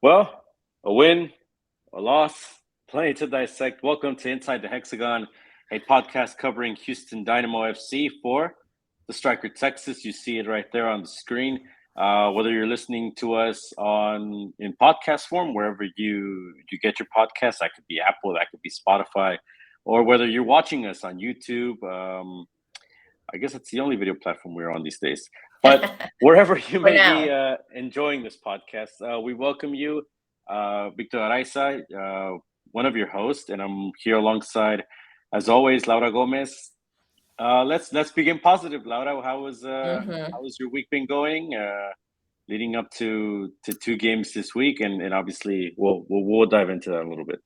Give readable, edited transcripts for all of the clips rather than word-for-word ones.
Well, a win, a loss, plenty to dissect. Welcome to Inside the Hexagon, a podcast covering Houston Dynamo FC for the Striker Texas. You see it right there on the screen. Whether you're listening to us on in podcast form, wherever you get your podcast, that could be Apple, that could be Spotify, or whether you're watching us on YouTube. I guess it's the only video platform we're on these days. But wherever you For may be now. enjoying this podcast, we welcome you, Victor Araiza, one of your hosts, and I'm here alongside, as always, Laura Gomez. Let's begin positive, Laura. How was your week been going? Leading up to two games this week, and obviously we'll dive into that a little bit.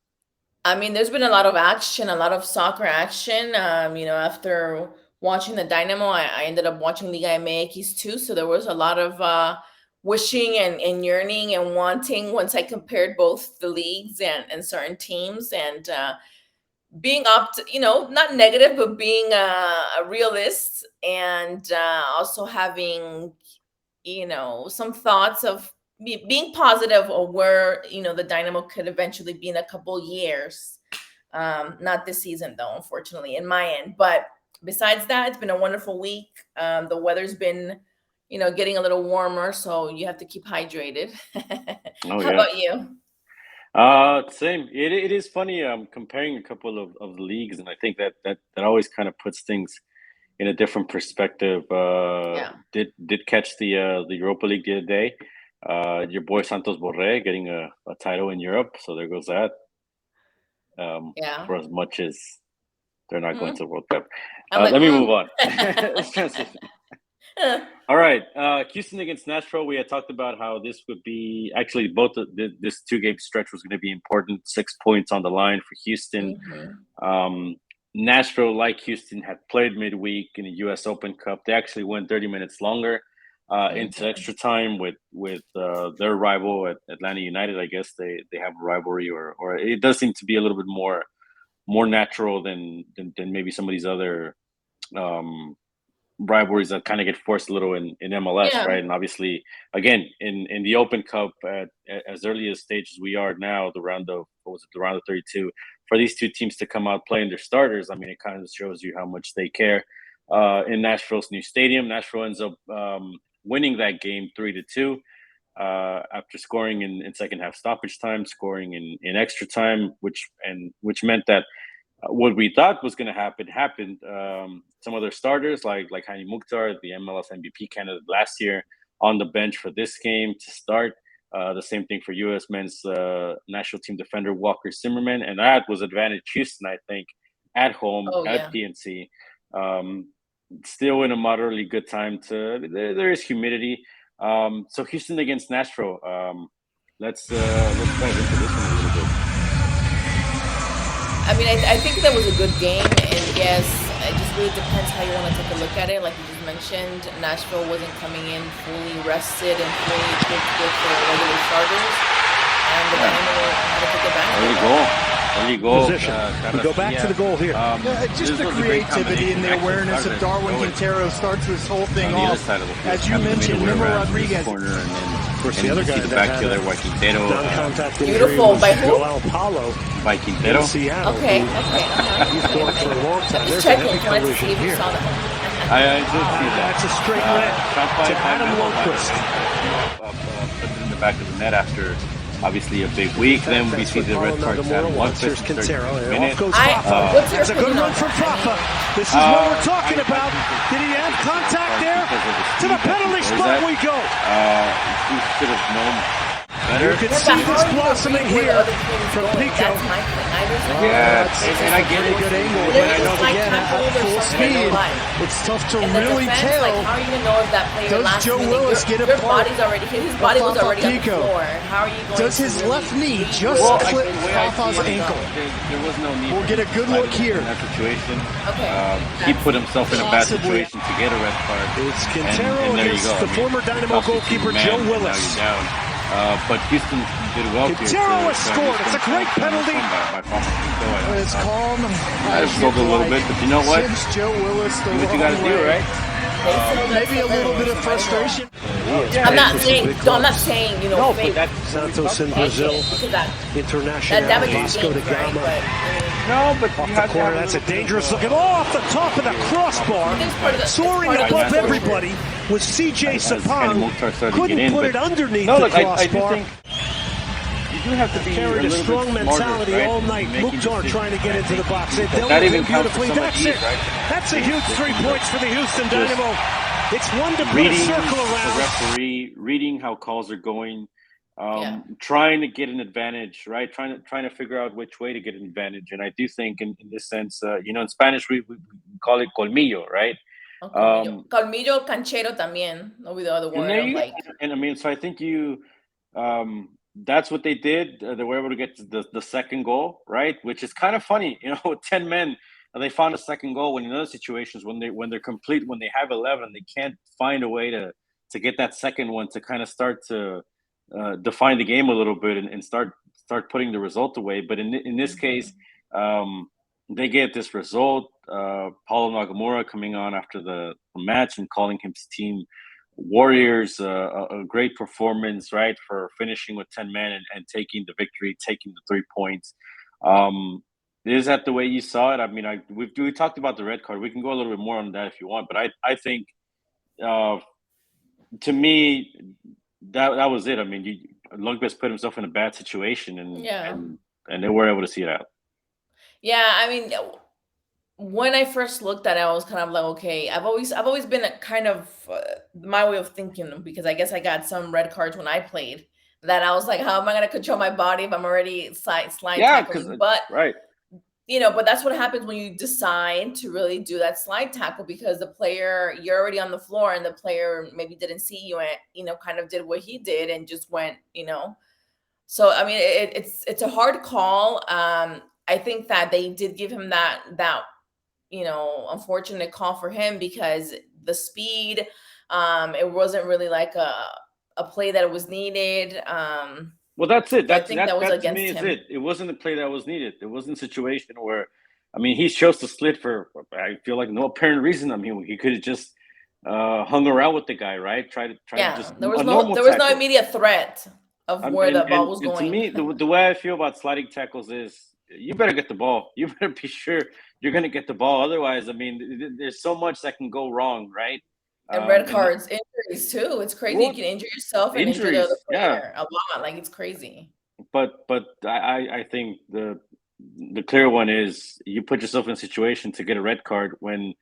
I mean, there's been a lot of action, a lot of soccer action. After watching the Dynamo, I ended up watching Liga MX too. So there was a lot of wishing and yearning and wanting once I compared both the leagues and certain teams and being not negative, but being a realist and also having, some thoughts of being positive of where the Dynamo could eventually be in a couple years. Not this season though, unfortunately, in my end. But besides that, it's been a wonderful week. The weather's been, getting a little warmer, so you have to keep hydrated. Oh How yeah. about you? Same. It is funny. Comparing a couple of the leagues, and I think that always kind of puts things in a different perspective. Yeah. Did catch the Europa League the other day. Your boy Santos Borré getting a title in Europe, so there goes that. Yeah. For as much as they're not going to the World Cup. I'm like, Let me move on. Let's transition. All right, Houston against Nashville. We had talked about how this would be actually this 2-game stretch was going to be important. 6 points on the line for Houston. Nashville, like Houston, had played midweek in the U.S. Open Cup. They actually went 30 minutes longer into extra time with their rival at Atlanta United. I guess they have a rivalry, or it does seem to be a little bit more natural than maybe some of these other rivalries that kind of get forced a little in MLS, Yeah. right? And obviously, again, in the Open Cup at as early a stage as we are now, the round of 32, for these two teams to come out playing their starters, I mean, it kind of shows you how much they care. In Nashville's new stadium, Nashville ends up winning that game 3-2 after scoring in second half stoppage time, scoring in extra time, which meant that what we thought was going to happen happened. Some other starters like Hani Mukhtar, the MLS MVP candidate last year, on the bench for this game to start. The same thing for U.S. men's national team defender Walker Zimmerman, and that was advantage Houston, I think, at home at PNC. Still in a moderately good time. There is humidity. So Houston against Nashville. Let's dive into this one a little bit. I mean, I think that was a good game, and yes, it just really depends how you want to take a look at it. Like you just mentioned, Nashville wasn't coming in fully rested and fully equipped with their regular starters, and the Dynamo had to take advantage. Early goal. Position. We go back to the goal here. Just the creativity and the awareness of Darwin Quintero starts this whole thing off. As you mentioned, remember Rodriguez. Of course, the other guy the back to their Quintero. Non-contact Beautiful. By who? Joao Paulo. By Quintero. In Seattle. Okay. He's going for a long time. Just There's a checking. heavy Wanted to see collision if you here. saw that. I did see that. That's a straight net to Adam Lundqvist. Puts it in the back of the net after obviously a big week. Then we see the red card at 1 Here's Quintero. minute. Off goes Fafa. What's your That's a good opinion run on from that? Fafa. This is what we're talking about. Did he have contact there? To the penalty spot we go. He should have known better. You can see this blossoming here from Pico. That's my thing. I just Yeah, and I get it. Good angle. Literally But I know just like again, tackle at or full something in speed, your life. it's tough to And the really defense, tell. like, how are you gonna know if that player Does last Joe minute? Willis get Your apart body's already his body was Fafa already on the Pico? floor. How are you going Does to his really left knee read just where Well, clip the way I Fafa's see it, ankle? there was no need. We'll for get a good look fighting here. in that situation. Okay. He put himself in a bad Possibly. situation to get a red card. It's And Quintero there you against go. the former Dynamo cost you goalkeeper two men, Joe and now Willis. you're down. But Houston did well here. Quintero has scored. It's a great penalty. By Fafa. It's calm. I struggled a little bit, but you know what? Since Joe Willis the Do what you got to wrong do, way. right? Maybe a little bit of frustration. I'm not saying, you know, No, fake but that's Santos in Brazil. because that International. damages Vasco da games, right? Gama. But I mean, no, but Off you the have to corner, have that's a little bit dangerous of, looking. Oh, off the top of the crossbar. it's part of the- Soaring it's part of the above sport. everybody was CJ as Kenny Sapong. Mukhtar started to get Couldn't in, put but- it underneath No, the look, I do crossbar. think you do have to be Carried a little strong bit smarter, mentality right, all in night. making Mukhtar decisions. trying to get into the box. They dealt That with even him counts for beautifully. some of That's these, it. right? That's a huge 3 points for the Houston Dynamo. It's one to put a Reading circle the around. referee, reading how calls are going, Yeah. trying to get an advantage, right? Trying to figure out which way to get an advantage. And I do think in this sense, you know, in Spanish we call it colmillo, right? Oh, colmillo. Colmillo canchero también. No be the other And word there of you go. like. And I mean, so I think that's what they did. They were able to get to the second goal, right? Which is kind of funny, you know, with 10 men, they found a second goal. When in other situations, when they're complete, when they have 11, they can't find a way to get that second one to kind of start to define the game a little bit and start putting the result away. But in this case, they get this result. Paulo Nagamura coming on after the match and calling his team warriors, a great performance, right, for finishing with 10 men and taking the victory, taking the 3 points. Is that the way you saw it? I mean, we talked about the red card. We can go a little bit more on that if you want, but I think to me that was it. I mean, Lundqvist put himself in a bad situation, and they were able to see it out. Yeah, I mean, when I first looked at it, I was kind of like, okay, I've always been a kind of my way of thinking, because I guess I got some red cards when I played, that I was like, how am I going to control my body if I'm already slide tackling? But right. You know, but that's what happens when you decide to really do that slide tackle, because the player, you're already on the floor and the player maybe didn't see you and, you know, kind of did what he did and just went, you know. So, I mean, it's a hard call. I think that they did give him that, you know, unfortunate call for him, because the speed, it wasn't really like a play that was needed. Well, that's it. I think that was against to me him. is it. It wasn't a play that was needed. It wasn't a situation where, I mean, he chose to slit for, I feel like, no apparent reason. I mean, he could have just hung around with the guy, right? Try to just there was a no normal tackle. immediate threat of where the ball was going. To me, the way I feel about sliding tackles is you better get the ball. You better be sure you're going to get the ball. Otherwise, I mean, there's so much that can go wrong, right? And red cards, injuries too. It's crazy. You can injure yourself and injure the other player a lot. Like, it's crazy. But I think the clear one is you put yourself in a situation to get a red card when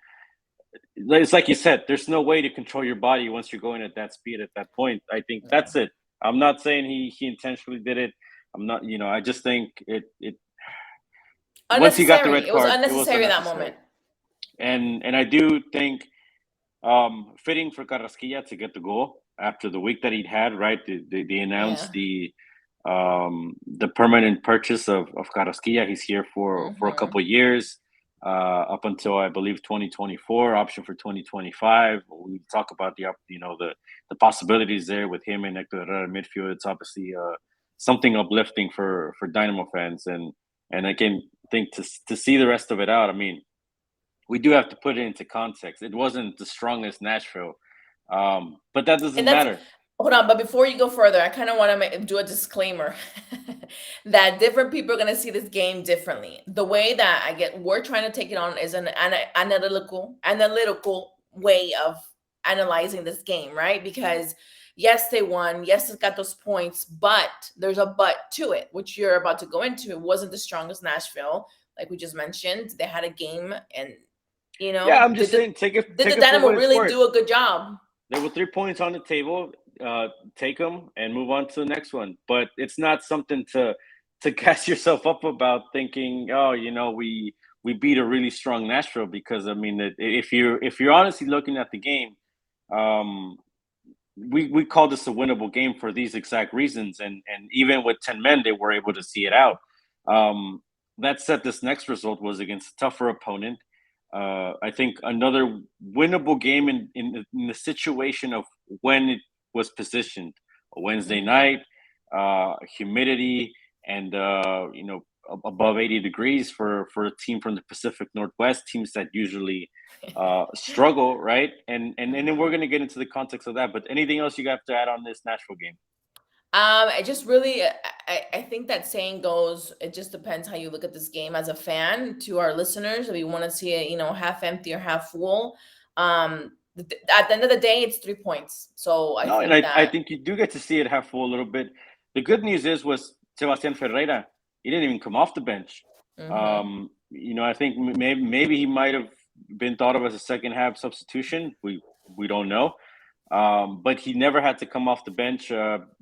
it's like you said, there's no way to control your body once you're going at that speed at that point. I think that's it. I'm not saying he intentionally did it. I'm not, you know, I just think it once he got the red card, it was unnecessary that moment. And I do think fitting for Carrasquilla to get the goal after the week that he'd had, right? They announced the permanent purchase of Carrasquilla. He's here for a couple of years, up until I believe 2024, option for 2025. We talk about the possibilities there with him and Hector Herrera midfield. It's obviously something uplifting for Dynamo fans, and I can think to see the rest of it out. I mean, we do have to put it into context. It wasn't the strongest Nashville, but that doesn't matter. Hold on, but before you go further, I kind of want to do a disclaimer that different people are going to see this game differently. The way that we're trying to take it on is an analytical way of analyzing this game, right? Because yes, they won. Yes, it's got those points, but there's a but to it, which you're about to go into. It wasn't the strongest Nashville, like we just mentioned. They had a game, and you know, yeah, I'm just saying, did the Dynamo really do a good job? There were 3 points on the table. Take them and move on to the next one. But it's not something to gas yourself up about, thinking, oh, you know, we beat a really strong Nashville, because I mean, if you're honestly looking at the game, we call this a winnable game for these exact reasons, and even with 10 men, they were able to see it out. That said, this next result was against a tougher opponent. I think another winnable game in the situation of when it was positioned, a Wednesday night, humidity, and above 80 degrees for a team from the Pacific Northwest, teams that usually struggle, right? And then we're going to get into the context of that. But anything else you got to add on this Nashville game? I just really, I think that saying goes, it just depends how you look at this game as a fan. To our listeners, if you want to see it, half empty or half full, at the end of the day, it's 3 points. So I think you do get to see it half full a little bit. The good news was Sebastián Ferreira. He didn't even come off the bench. Mm-hmm. I think maybe he might have been thought of as a second half substitution. We don't know. But he never had to come off the bench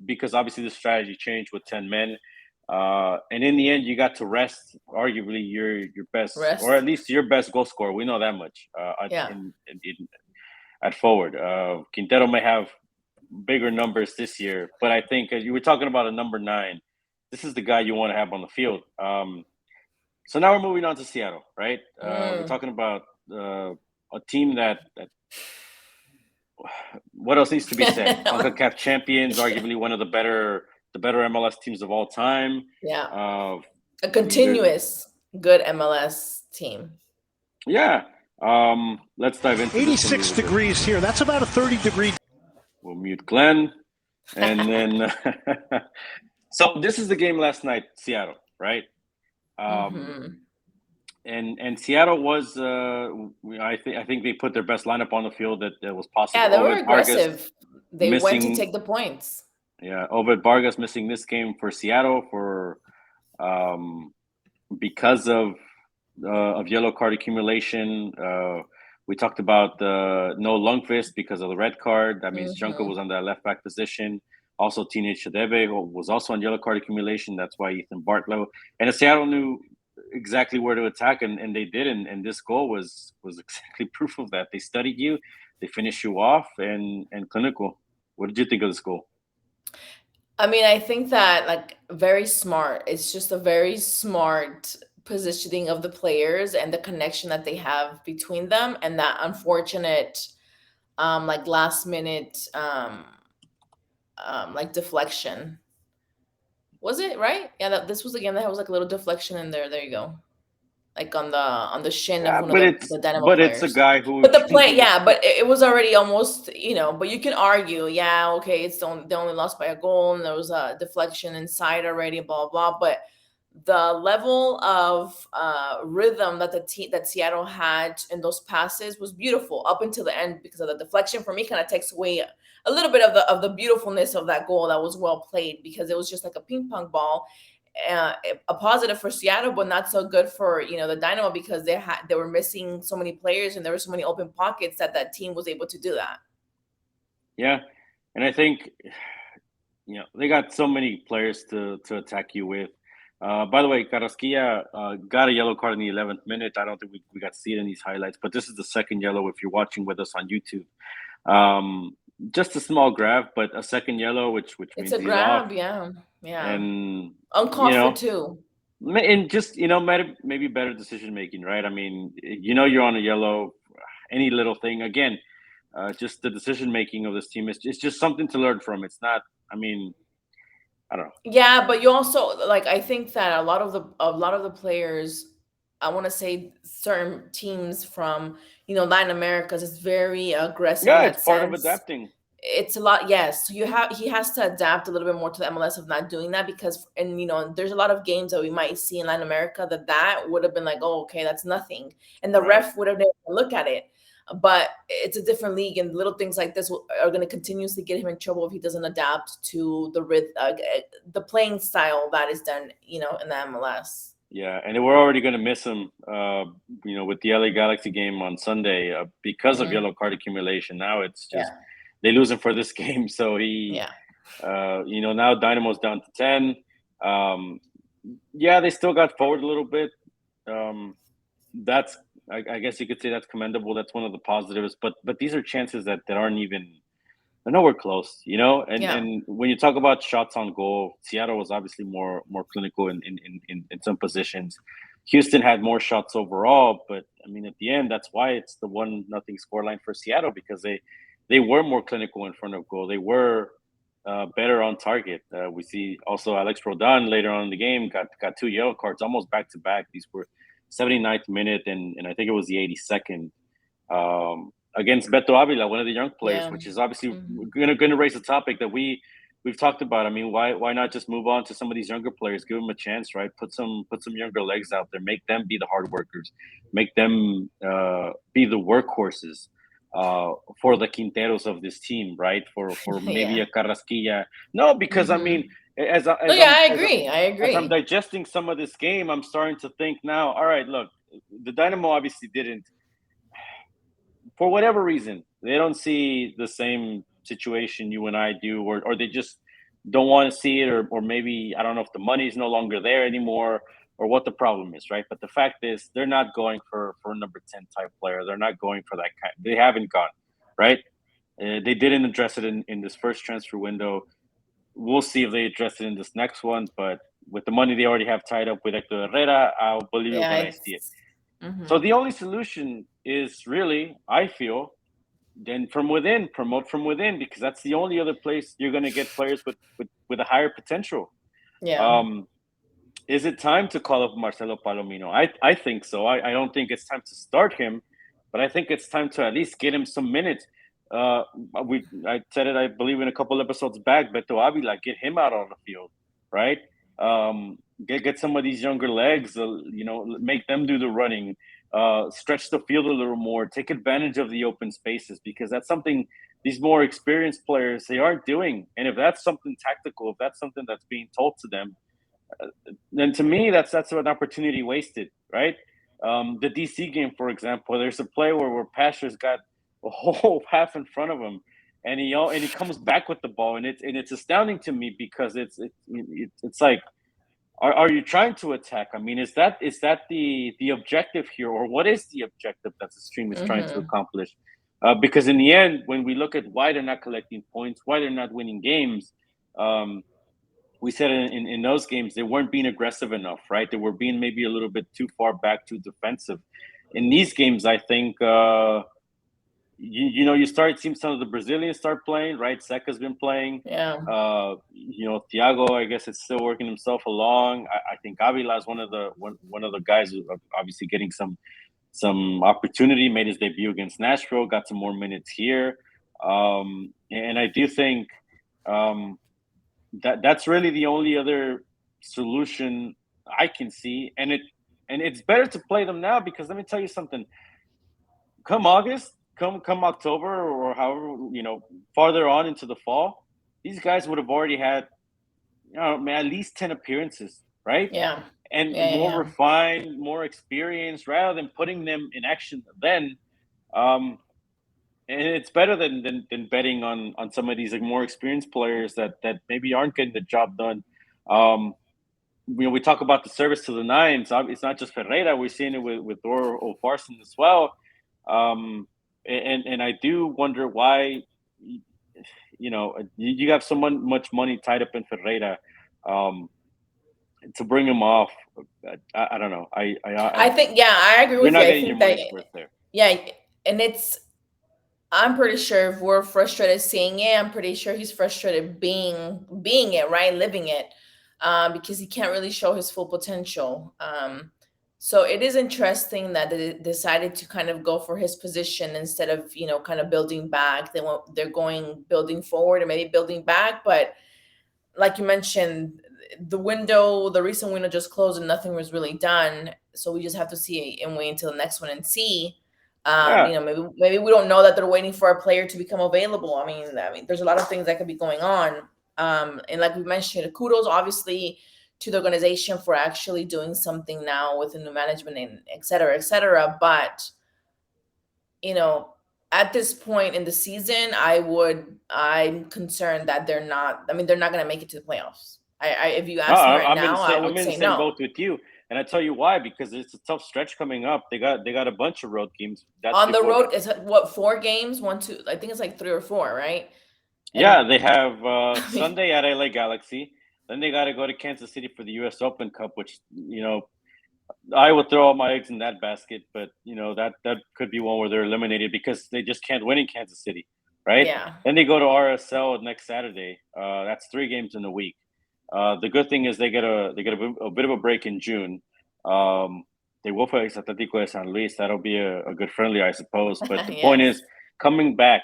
because obviously the strategy changed with 10 men. And in the end, you got to rest arguably your best, or at least your best goal scorer. We know that much at forward. Quintero may have bigger numbers this year, but I think you were talking about a number 9. This is the guy you want to have on the field. So now we're moving on to Seattle, right? We're talking about a team that what else needs to be said? CONCACAF champions, arguably one of the better MLS teams of all time. Yeah. A continuous good MLS team. Yeah. Let's dive into 86 degrees here. That's about a 30-degree. We'll mute Glenn. And then so this is the game last night, Seattle, right? And Seattle was, I think they put their best lineup on the field that was possible. Yeah, they were aggressive. They went to take the points. Yeah, Ovid Vargas missing this game for Seattle because of yellow card accumulation. We talked about no Lundqvist because of the red card. That means Junko was on that left back position. Also, Teenage Chedebe was also on yellow card accumulation. That's why Ethan Bartlow. And Seattle knew exactly where to attack, and they did. And this goal was exactly proof of that. They studied you, they finished you off, and clinical. What did you think of this goal? I mean, I think that very smart. It's just a very smart positioning of the players and the connection that they have between them, and that unfortunate last minute deflection. Was it right? Yeah, this was the game that was a little deflection in there. There you go. On the shin of one of the Dynamo players. It's a guy who. But the play, but it was already almost, But you can argue, okay, it's they only lost by a goal, and there was a deflection inside already, blah blah. But the level of rhythm that Seattle had in those passes was beautiful up until the end, because of the deflection. For me, kind of takes away a little bit of the beautifulness of that goal that was well played, because it was just like a ping pong ball. A positive for Seattle, but not so good for the Dynamo, because they were missing so many players, and there were so many open pockets that team was able to do that. Yeah, and I think they got so many players to attack you with. By the way, Carrasquilla got a yellow card in the 11th minute. I don't think we got to see it in these highlights, but this is the second yellow if you're watching with us on YouTube. Just a small grab, but a second yellow, which means it's a grab, yeah, and uncalled for too. And just maybe better decision making, right? I mean, you're on a yellow, any little thing. Again, just the decision making of this team is just something to learn from. It's not. I mean, I don't know. Yeah, but you also I think that a lot of the players, I want to say certain teams from Latin Americas, is very aggressive. Yeah, it's part of adapting. It's a lot, yes. So he has to adapt a little bit more to the MLS of not doing that, because there's a lot of games that we might see in Latin America that would have been oh, okay, that's nothing, and the ref would have never looked at it. But it's a different league, and little things like this are going to continuously get him in trouble if he doesn't adapt to the playing style that is done, in the MLS. Yeah, and we're already going to miss him, with the LA Galaxy game on Sunday because of yellow card accumulation. Now it's just they lose him for this game, so now Dynamo's down to 10. They still got forward a little bit. That's I guess you could say that's commendable. That's one of the positives. But these are chances that aren't even. They're nowhere close, And when you talk about shots on goal, Seattle was obviously more clinical in some positions. Houston had more shots overall, but I mean, at the end, that's why it's the 1-0 scoreline for Seattle, because they were more clinical in front of goal. They were better on target. We see also Alex Rodon later on in the game got 2 yellow cards almost back to back. These were 79th minute and I think it was the 82nd against Beto Avila, one of the young players, which is obviously going to raise a topic that we've talked about. I mean, why not just move on to some of these younger players, give them a chance, right? Put some younger legs out there, make them be the hard workers, make them be the workhorses for the Quinteros of this team, right? For maybe a Carrasquilla. No, because I mean, I agree. As I'm digesting some of this game, I'm starting to think now, all right, look, the Dynamo obviously didn't, for whatever reason, they don't see the same situation you and I do, or they just don't want to see it, or maybe, I don't know if the money's no longer there anymore, or what the problem is, right? But the fact is, they're not going for a number 10 type player. They're not going for that kind. They haven't gone, right? They didn't address it in this first transfer window. We'll see if they address it in this next one. But with the money they already have tied up with Hector Herrera, I'll believe it when I see it. So the only solution is really, I feel, then from within, promote from within, because that's the only other place you're going to get players with a higher potential. Yeah. Is it time to call up Marcelo Palomino? I think so. I don't think it's time to start him, but I think it's time to at least get him some minutes. I said it, I believe, in a couple episodes back. Beto Avila, get him out on the field, right? Get some of these younger legs, make them do the running, stretch the field a little more, take advantage of the open spaces, because that's something these more experienced players, they aren't doing. And if that's something tactical, if that's something that's being told to them, then to me, that's an opportunity wasted, right? The DC game, for example, there's a play where Pasher's got a whole half in front of him, and he comes back with the ball, and it's astounding to me, because it's like, are you trying to attack? I mean, is that the objective here, or what is the objective that this team is trying to accomplish? Because in the end, when we look at why they're not collecting points, why they're not winning games, we said in those games they weren't being aggressive enough, right? They were being maybe a little bit too far back, too defensive. In these games, I think you start seeing some of the Brazilians start playing, right? Seca's been playing. Yeah. Thiago, I guess, is still working himself along. I think Avila is one of the guys who are obviously getting some opportunity. Made his debut against Nashville, got some more minutes here, and I do think that's really the only other solution I can see. And it's better to play them now, because let me tell you something. Come August, come October, or however, farther on into the fall, these guys would have already had, at least 10 appearances, right? Yeah. And more refined, more experienced, rather than putting them in action then. And it's better than betting on some of these more experienced players that maybe aren't getting the job done. We talk about the service to the nines. It's not just Ferreira. We're seeing it with Dor O'Farson as well. And I do wonder why, you have so much money tied up in Ferreira, to bring him off. I don't know. I think, I agree with you. You're not I getting your think money's worth there. Yeah, and I'm pretty sure if we're frustrated seeing it, I'm pretty sure he's frustrated being it, right? Living it, because he can't really show his full potential. So it is interesting that they decided to kind of go for his position instead of, kind of building back. They're going building forward and maybe building back. But like you mentioned, the recent window just closed and nothing was really done. So we just have to see and wait until the next one and see. Maybe we don't know that they're waiting for a player to become available. I mean, there's a lot of things that could be going on. And like we mentioned, kudos obviously to the organization for actually doing something now with the new management and et cetera, et cetera. But, at this point in the season, I'm concerned that they're not going to make it to the playoffs. If you ask me right now, I would say no. I'm in the same boat with you. And I tell you why, because it's a tough stretch coming up. They got a bunch of road games. On the road, is what, 4 games? 1, 2, I think it's like 3 or 4, right? They have Sunday at LA Galaxy. Then they got to go to Kansas City for the U.S. Open Cup, which, I would throw all my eggs in that basket. But, that could be one where they're eliminated because they just can't win in Kansas City. right? Yeah. Then they go to RSL next Saturday. That's 3 games in a week. The good thing is they get a bit of a break in June. They will play Atletico de San Luis. That'll be a good friendly, I suppose. But the point Yes. is, coming back,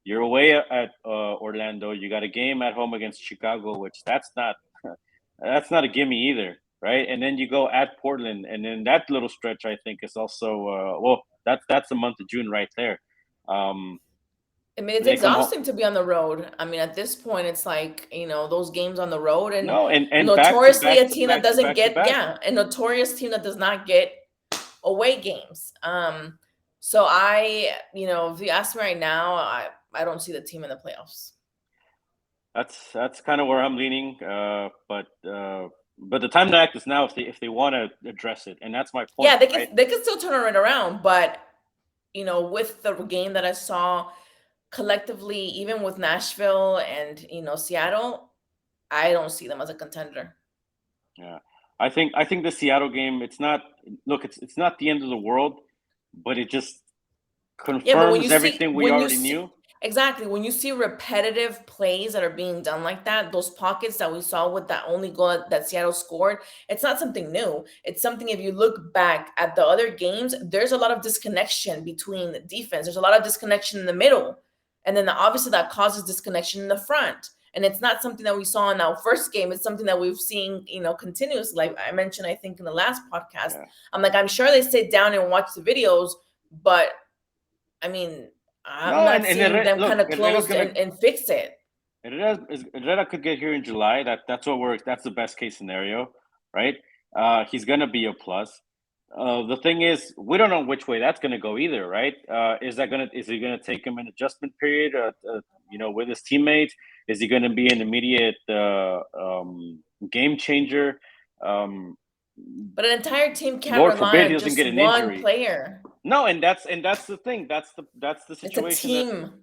you're away at Orlando. You got a game at home against Chicago, which that's not a gimme either, right? And then you go at Portland, and then that little stretch I think is also that's the month of June right there. I mean, it's They come home. exhausting to be on the road. I mean, at this point, it's like, those games on the road, and No, and notoriously back a team that doesn't get, a notorious team that does not get away games. So if you ask me right now, I don't see the team in the playoffs. That's kind of where I'm leaning. But the time to act is now if they want to address it, and that's my point. Yeah, they can still turn it around, but with the game that I saw collectively, even with Nashville and Seattle, I don't see them as a contender. Yeah, I think the Seattle game, it's not the end of the world, but it just confirms everything we already knew. Exactly. When you see repetitive plays that are being done like that, those pockets that we saw with that only goal that Seattle scored, it's not something new. It's something, if you look back at the other games, there's a lot of disconnection between the defense. There's a lot of disconnection in the middle. And then obviously that causes disconnection in the front. And it's not something that we saw in our first game. It's something that we've seen, continuously. Like I mentioned, I think in the last podcast, I'm sure they sit down and watch the videos, but I mean, I'm not seeing them kind of close and fix it. Herrera could get here in July. That's what works. That's the best case scenario, right? He's gonna be a plus. The thing is, we don't know which way that's gonna go either, right? Is he gonna take him an adjustment period, with his teammates? Is he gonna be an immediate game changer? But an entire team can't rely on just one player. No, and that's the thing. That's the situation. It's a team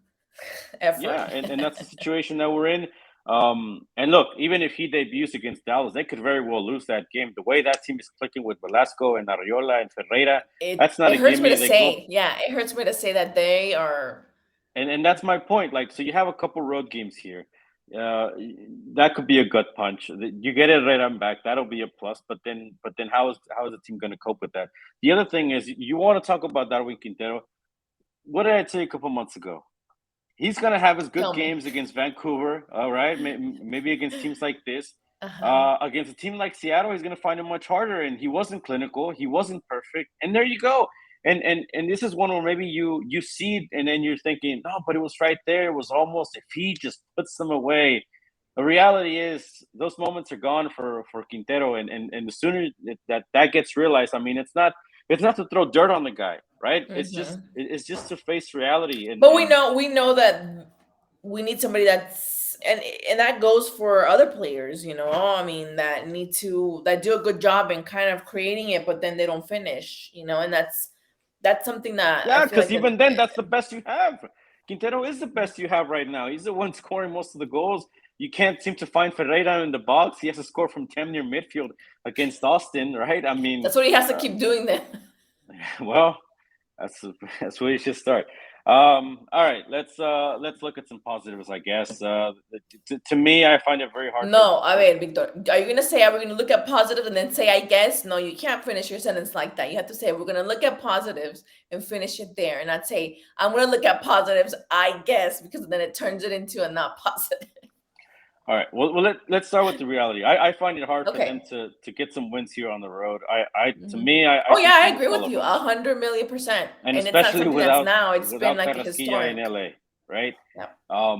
effort. Yeah, and that's the situation that we're in. And look, even if he debuts against Dallas, they could very well lose that game. The way that team is clicking with Velasco and Arriola and Ferreira, that's not a gimme. It hurts me to say. Yeah, it hurts me to say that they are. And that's my point. Like, so you have a couple road games here. That could be a gut punch. You get Herrera back, that'll be a plus. But then how is the team going to cope with that? The other thing is, you want to talk about Darwin Quintero. What did I say a couple months ago? He's going to have his good games against Vancouver, all right? Maybe against teams like this. Against a team like Seattle, he's going to find it much harder. And he wasn't clinical. He wasn't perfect. And there you go. And this is one where maybe you see it and then you're thinking, no, but it was right there. It was almost, if he just puts them away. The reality is those moments are gone for Quintero. And the sooner that gets realized, I mean, it's not to throw dirt on the guy, right? Mm-hmm. It's just to face reality. But we know that we need somebody that's and that goes for other players, I mean, that do a good job in kind of creating it, but then they don't finish, and that's something that because even then that's the best you have. Quintero is the best you have right now. He's the one scoring most of the goals. You can't seem to find Ferreira in the box. He has to score from 10 near midfield against Austin, right? I mean, that's what he has to keep doing then. Well, that's where you should start. All right, let's look at some positives, I guess. To me, I find it very hard. No, I mean, Victor, are you going to say, are we going to look at positives and then say, I guess? No, you can't finish your sentence like that. You have to say, we're going to look at positives and finish it there. And not say, I'm going to look at positives, I guess, because then it turns it into a not positive. All right. Well, let's start with the reality. I find it hard for them to get some wins here on the road. I agree with you 100,000,000%. And especially without now, it's been like a historic in LA, right? Yeah.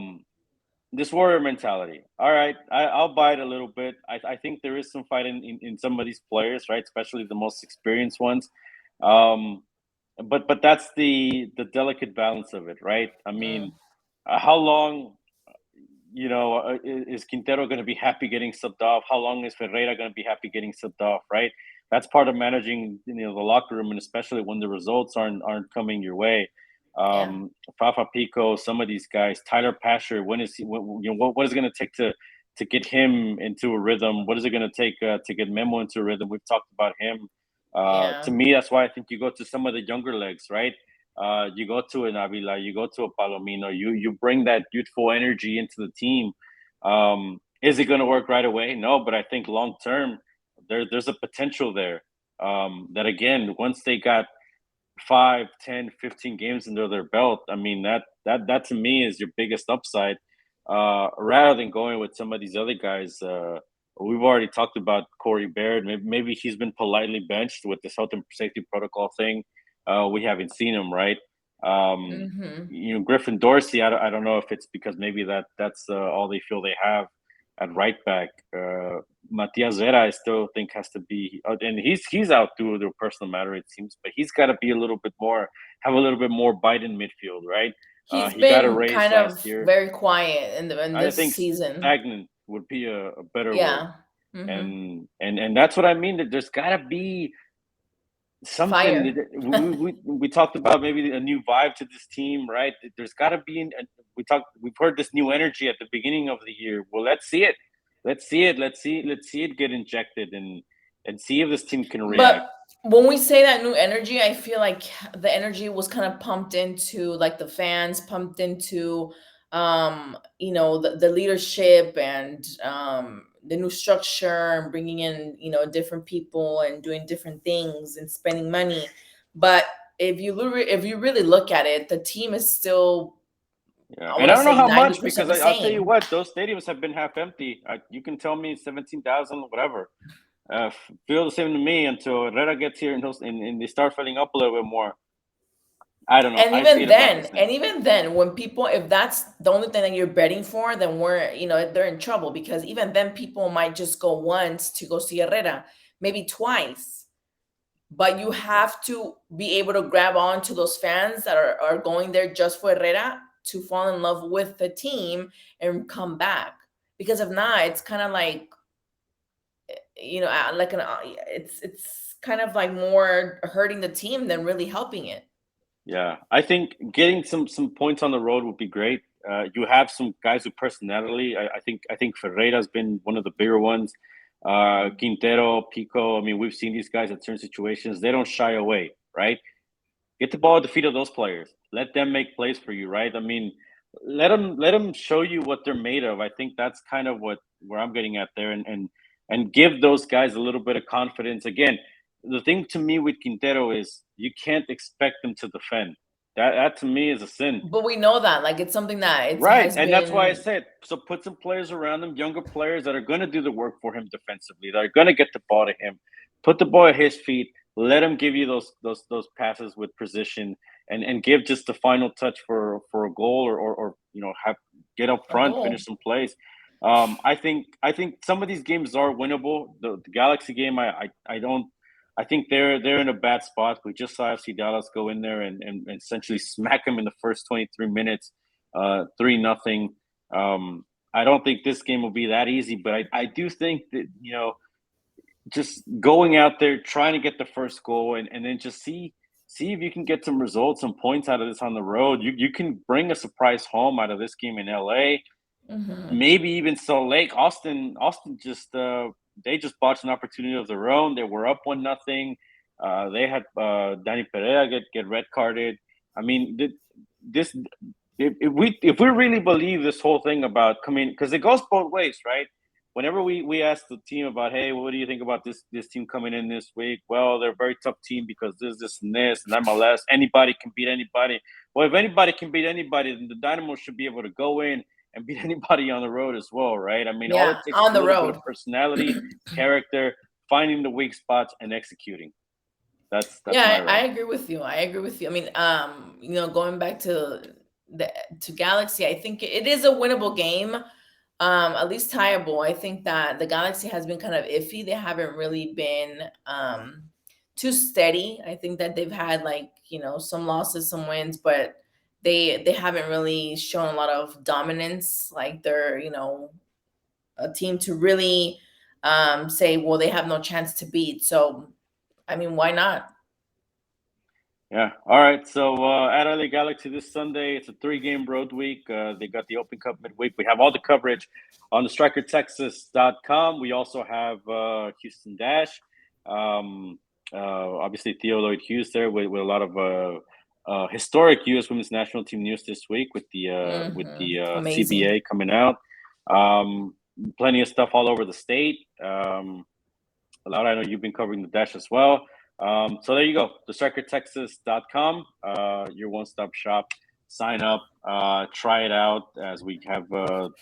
This warrior mentality. All right, I'll buy it a little bit. I think there is some fight in some of these players, right? Especially the most experienced ones. But that's the delicate balance of it, right? I mean, how long? Is Quintero going to be happy getting subbed off? How long is Ferreira going to be happy getting subbed off, right? That's part of managing, the locker room, and especially when the results aren't coming your way. Fafa Pico, some of these guys, Tyler Pasher, what is it going to take to get him into a rhythm? What is it going to take to get Memo into a rhythm? We've talked about him. To me, that's why I think you go to some of the younger legs, right? You go to an Avila, you go to a Palomino, you bring that youthful energy into the team. Is it going to work right away? No, but I think long term, there's a potential there. That again, once they got 5, 10, 15 games under their belt, I mean that to me is your biggest upside. Rather than going with some of these other guys, we've already talked about Corey Baird. Maybe he's been politely benched with this health and safety protocol thing. We haven't seen him, right? Griffin Dorsey. I don't know if it's because maybe that's all they feel they have at right back. Matias Vera, I still think has to be, and he's out through the personal matter, it seems, but he's got to be have a little bit more bite in midfield, right? He got a been raise kind last of year. very quiet in I this think season. stagnant would be a better Yeah. word. And that's what I mean. That there's got to be something. We talked about maybe a new vibe to this team, right? There's got to be. We've heard this new energy at the beginning of the year. Well, let's see it. Let's see it get injected and see if this team can react. But when we say that new energy, I feel like the energy was kind of pumped into like the fans, pumped into the leadership and the new structure and bringing in different people and doing different things and spending money. But if you really look at it, the team is still. Yeah, and I don't know how much, because I'll tell you what, those stadiums have been half empty. You can tell me 17,000, whatever. Feel the same to me until Herrera gets here and they start filling up a little bit more. I don't know. And even then, when people, if that's the only thing that you're betting for, then they're in trouble, because even then people might just go once to go see Herrera, maybe twice. But you have to be able to grab on to those fans that are going there just for Herrera to fall in love with the team and come back. Because if not, it's kind of like, it's kind of like more hurting the team than really helping it. Yeah, I think getting some points on the road would be great. You have some guys with personality. I think Ferreira's been one of the bigger ones. Quintero, Pico. I mean, we've seen these guys at certain situations. They don't shy away, right? Get the ball at the feet of those players. Let them make plays for you, right? I mean, let them show you what they're made of. I think that's kind of where I'm getting at there, and give those guys a little bit of confidence. Again, the thing to me with Quintero is you can't expect them to defend. That to me is a sin. But we know that, like, it's something that it's right, and that's why I said, so put some players around him, younger players that are going to do the work for him defensively, that are going to get the ball to him. Put the ball at his feet. Let him give you those passes with precision, and give just the final touch for a goal, or get up front, finish some plays. I think some of these games are winnable. The Galaxy game, I think they're in a bad spot. We just saw FC Dallas go in there and essentially smack them in the first 23 minutes, 3-0. I don't think this game will be that easy, but I do think that just going out there, trying to get the first goal, and then just see if you can get some results, some points out of this on the road. You can bring a surprise home out of this game in LA. Mm-hmm. Maybe even Salt Lake. Austin just they just botched an opportunity of their own. They were up 1-0. They had Danny Pereira get red carded. I mean, this if we really believe this whole thing about coming, because it goes both ways, right? Whenever we ask the team about, hey, what do you think about this team coming in this week? Well, they're a very tough team because this and MLS. Anybody can beat anybody. Well, if anybody can beat anybody, then the Dynamo should be able to go in and beat anybody on the road as well, right? I mean, all it takes is a little bit of personality, character, finding the weak spots, and executing. That's I agree with you. I mean, going back to Galaxy, I think it is a winnable game. At least tieable. I think that the Galaxy has been kind of iffy. They haven't really been too steady. I think that they've had some losses, some wins, but they haven't really shown a lot of dominance. Like they're a team to really say, well, they have no chance to beat. So, I mean, why not? Yeah. All right. So at LA Galaxy this Sunday, it's a 3-game road week. They got the Open Cup midweek. We have all the coverage on the StrikerTexas.com. We also have Houston Dash. Obviously, Theo Lloyd Hughes there with a lot of historic U.S. Women's National Team news this week with the Amazing. CBA coming out. Plenty of stuff all over the state. Laura, I know you've been covering the Dash as well. So there you go, dissecttexas.com, your one-stop shop. Sign up, try it out as we have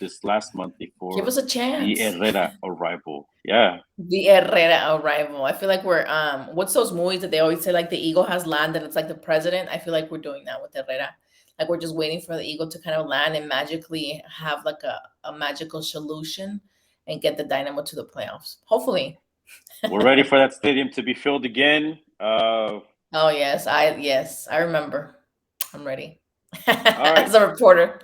this last month before. Give us a chance. The Herrera arrival. Yeah. The Herrera arrival. I feel like we're what's those movies that they always say like the eagle has landed? It's like the president. I feel like we're doing that with Herrera. Like we're just waiting for the eagle to kind of land and magically have like a magical solution and get the Dynamo to the playoffs. Hopefully. We're ready for that stadium to be filled again. Oh yes, I remember. I'm ready. Right. As a reporter.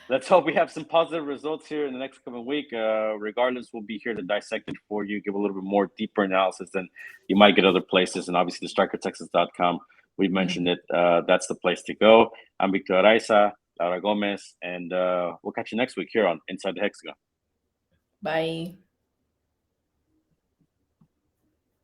Let's hope we have some positive results here in the next coming week. Regardless, we'll be here to dissect it for you, give a little bit more deeper analysis than you might get other places. And obviously, the StrikerTexas.com, we mentioned it. That's the place to go. I'm Victor Araiza, Laura Gomez, and we'll catch you next week here on Inside the Hexagon. Bye.